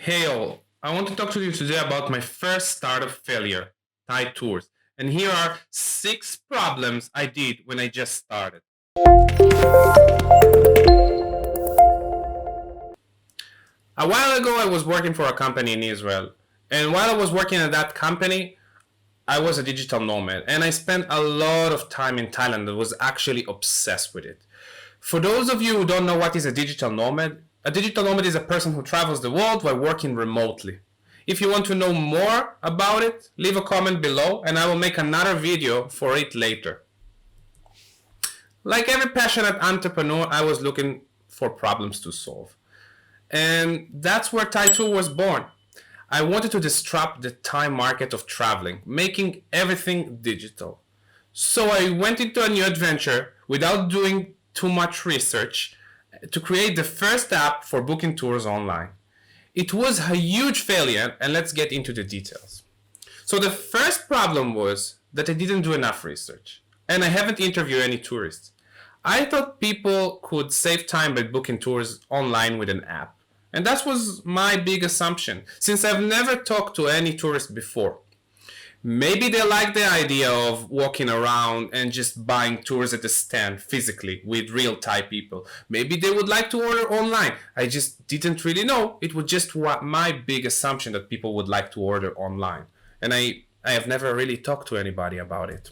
Hey all, I want to talk to you today about my first startup failure, Thai Tours. And here are 6 problems I did when I just started. A while ago, I was working for a company in Israel. And while I was working at that company, I was a digital nomad. And I spent a lot of time in Thailand. I was actually obsessed with it. For those of you who don't know what is a digital nomad is a person who travels the world while working remotely. If you want to know more about it, leave a comment below and I will make another video for it later. Like every passionate entrepreneur, I was looking for problems to solve. And that's where Taito was born. I wanted to disrupt the Thai market of traveling, making everything digital. So I went into a new adventure without doing too much research to create the first app for booking tours online. It was a huge failure, and let's get into the details. So the first problem was that I didn't do enough research, and I haven't interviewed any tourists. I thought people could save time by booking tours online with an app. And that was my big assumption, since I've never talked to any tourist before. Maybe they like the idea of walking around and just buying tours at the stand physically with real Thai people. Maybe they would like to order online. I just didn't really know. It was just my big assumption that people would like to order online. And I have never really talked to anybody about it.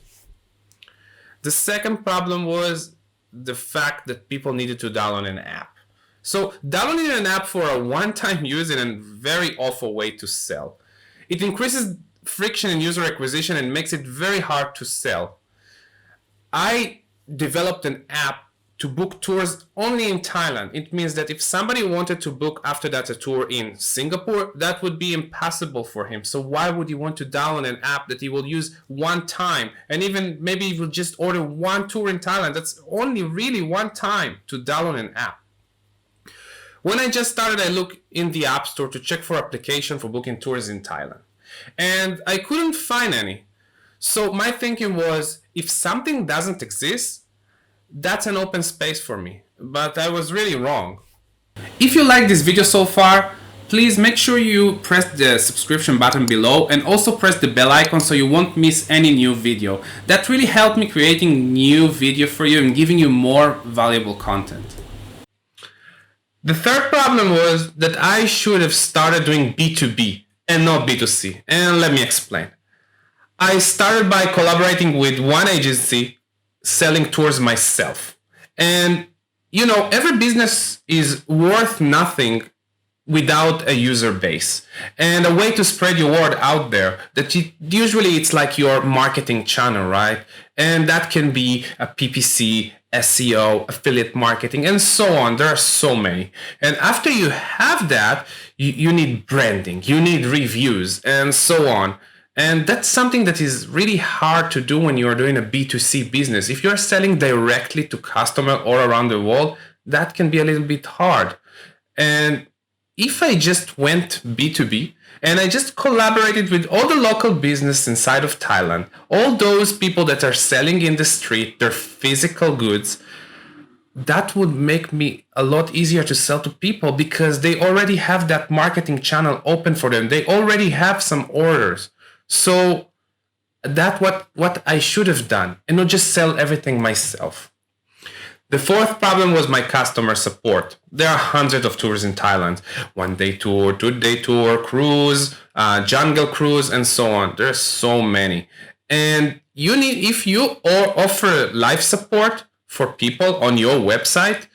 The second problem was the fact that people needed to download an app. So downloading an app for a one-time use is a very awful way to sell. It increases friction in user acquisition and makes it very hard to sell. I developed an app to book tours only in Thailand. It means that if somebody wanted to book after that a tour in Singapore, that would be impossible for him. So why would he want to download an app that he will use one time? And even maybe he will just order one tour in Thailand. That's only really one time to download an app. When I just started, I looked in the App Store to check for application for booking tours in Thailand. And I couldn't find any. So my thinking was, if something doesn't exist, that's an open space for me. But I was really wrong. If you like this video so far, please make sure you press the subscription button below and also press the bell icon so you won't miss any new video. That really helped me creating new video for you and giving you more valuable content. The third problem was that I should have started doing B2B and not B2C. And let me explain. I started by collaborating with one agency selling tours myself. And every business is worth nothing without a user base and a way to spread your word out there that usually it's like your marketing channel, right? And that can be a PPC, SEO, affiliate marketing, and so on. There are so many. And after you have that, you need branding, you need reviews, and so on. And that's something that is really hard to do when you're doing a B2C business. If you're selling directly to customers all around the world, that can be a little bit hard. And if I just went B2B and I just collaborated with all the local business inside of Thailand, all those people that are selling in the street their physical goods, that would make me a lot easier to sell to people because they already have that marketing channel open for them. They already have some orders. So that's what I should have done and not just sell everything myself. The fourth problem was my customer support. There are hundreds of tours in Thailand. 1-day tour, 2-day tour, cruise, jungle cruise, and so on. There are so many. And if you offer live support for people on your website,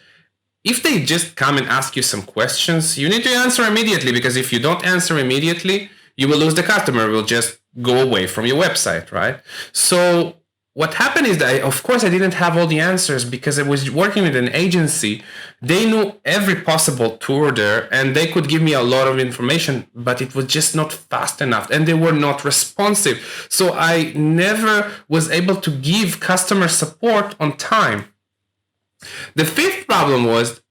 if they just come and ask you some questions, you need to answer immediately, because if you don't answer immediately, you will lose the customer, will just go away from your website, right? So what happened is that, of course, I didn't have all the answers because I was working with an agency. They knew every possible tour there and they could give me a lot of information, but it was just not fast enough and they were not responsive. So I never was able to give customer support on time. The fifth problem was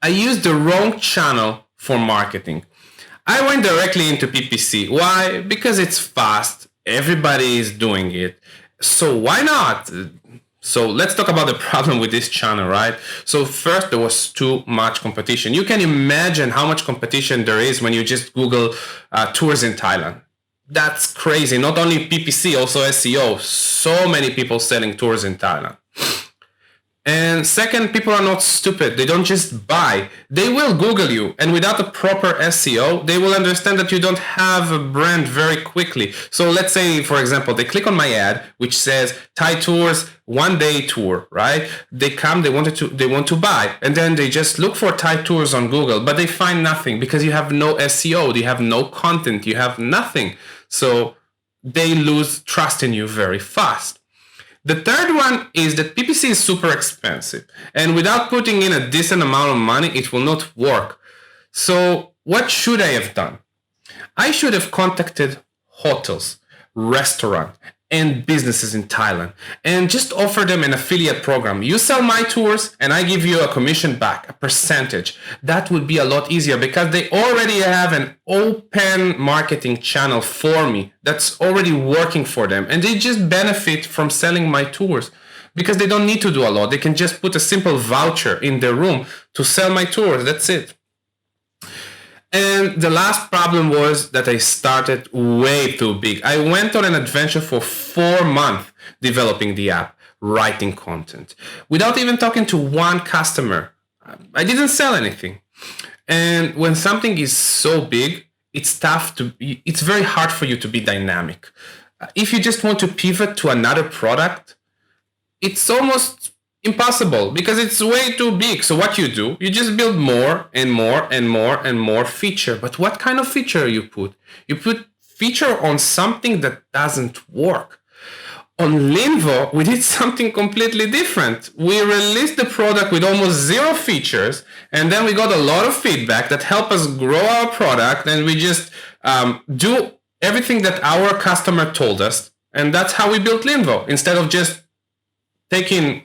I used the wrong channel for marketing. I went directly into PPC. Why? Because it's fast. Everybody is doing it. So why not So let's talk about the problem with this channel, right? So first, there was too much competition. You can imagine how much competition there is when you just Google tours in Thailand. That's crazy. Not only PPC, also SEO. So many people selling tours in Thailand. And second, people are not stupid. They don't just buy. They will Google you. And without a proper SEO, they will understand that you don't have a brand very quickly. So let's say, for example, they click on my ad, which says Thai Tours 1-day tour, right? They come, they want to buy. And then they just look for Thai Tours on Google, but they find nothing because you have no SEO, you have no content, you have nothing. So they lose trust in you very fast. The third one is that PPC is super expensive, and without putting in a decent amount of money, it will not work. So what should I have done? I should have contacted hotels, restaurants, and businesses in Thailand and just offer them an affiliate program. You sell my tours and I give you a commission back, a percentage. That would be a lot easier because they already have an open marketing channel for me that's already working for them, and they just benefit from selling my tours because they don't need to do a lot. They can just put a simple voucher in their room to sell my tours. That's it. And the last problem was that I started way too big. I went on an adventure for 4 months developing the app, writing content, without even talking to one customer. I didn't sell anything. And when something is so big, it's very hard for you to be dynamic. If you just want to pivot to another product, it's almost impossible because it's way too big. So what you do, you just build more and more and more and more feature. But what kind of feature you put? You put feature on something that doesn't work. On Linvo, we did something completely different. We released the product with almost 0 features, and then we got a lot of feedback that helped us grow our product, and we just do everything that our customer told us, and that's how we built Linvo, instead of just taking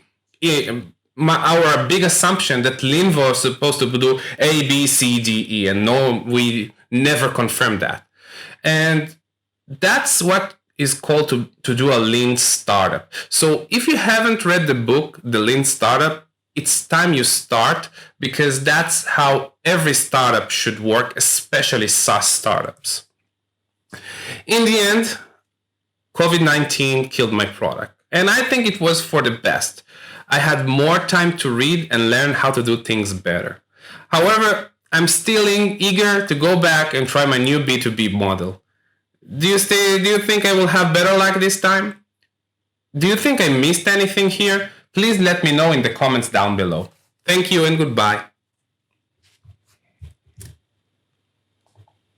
our big assumption that Linvo is supposed to do A, B, C, D, E, and no, we never confirmed that. And that's what is called to do a lean startup. So if you haven't read the book, The Lean Startup, it's time you start, because that's how every startup should work, especially SaaS startups. In the end, COVID-19 killed my product, and I think it was for the best. I had more time to read and learn how to do things better. However, I'm still eager to go back and try my new B2B model. Do you think I will have better luck this time? Do you think I missed anything here? Please let me know in the comments down below. Thank you and goodbye.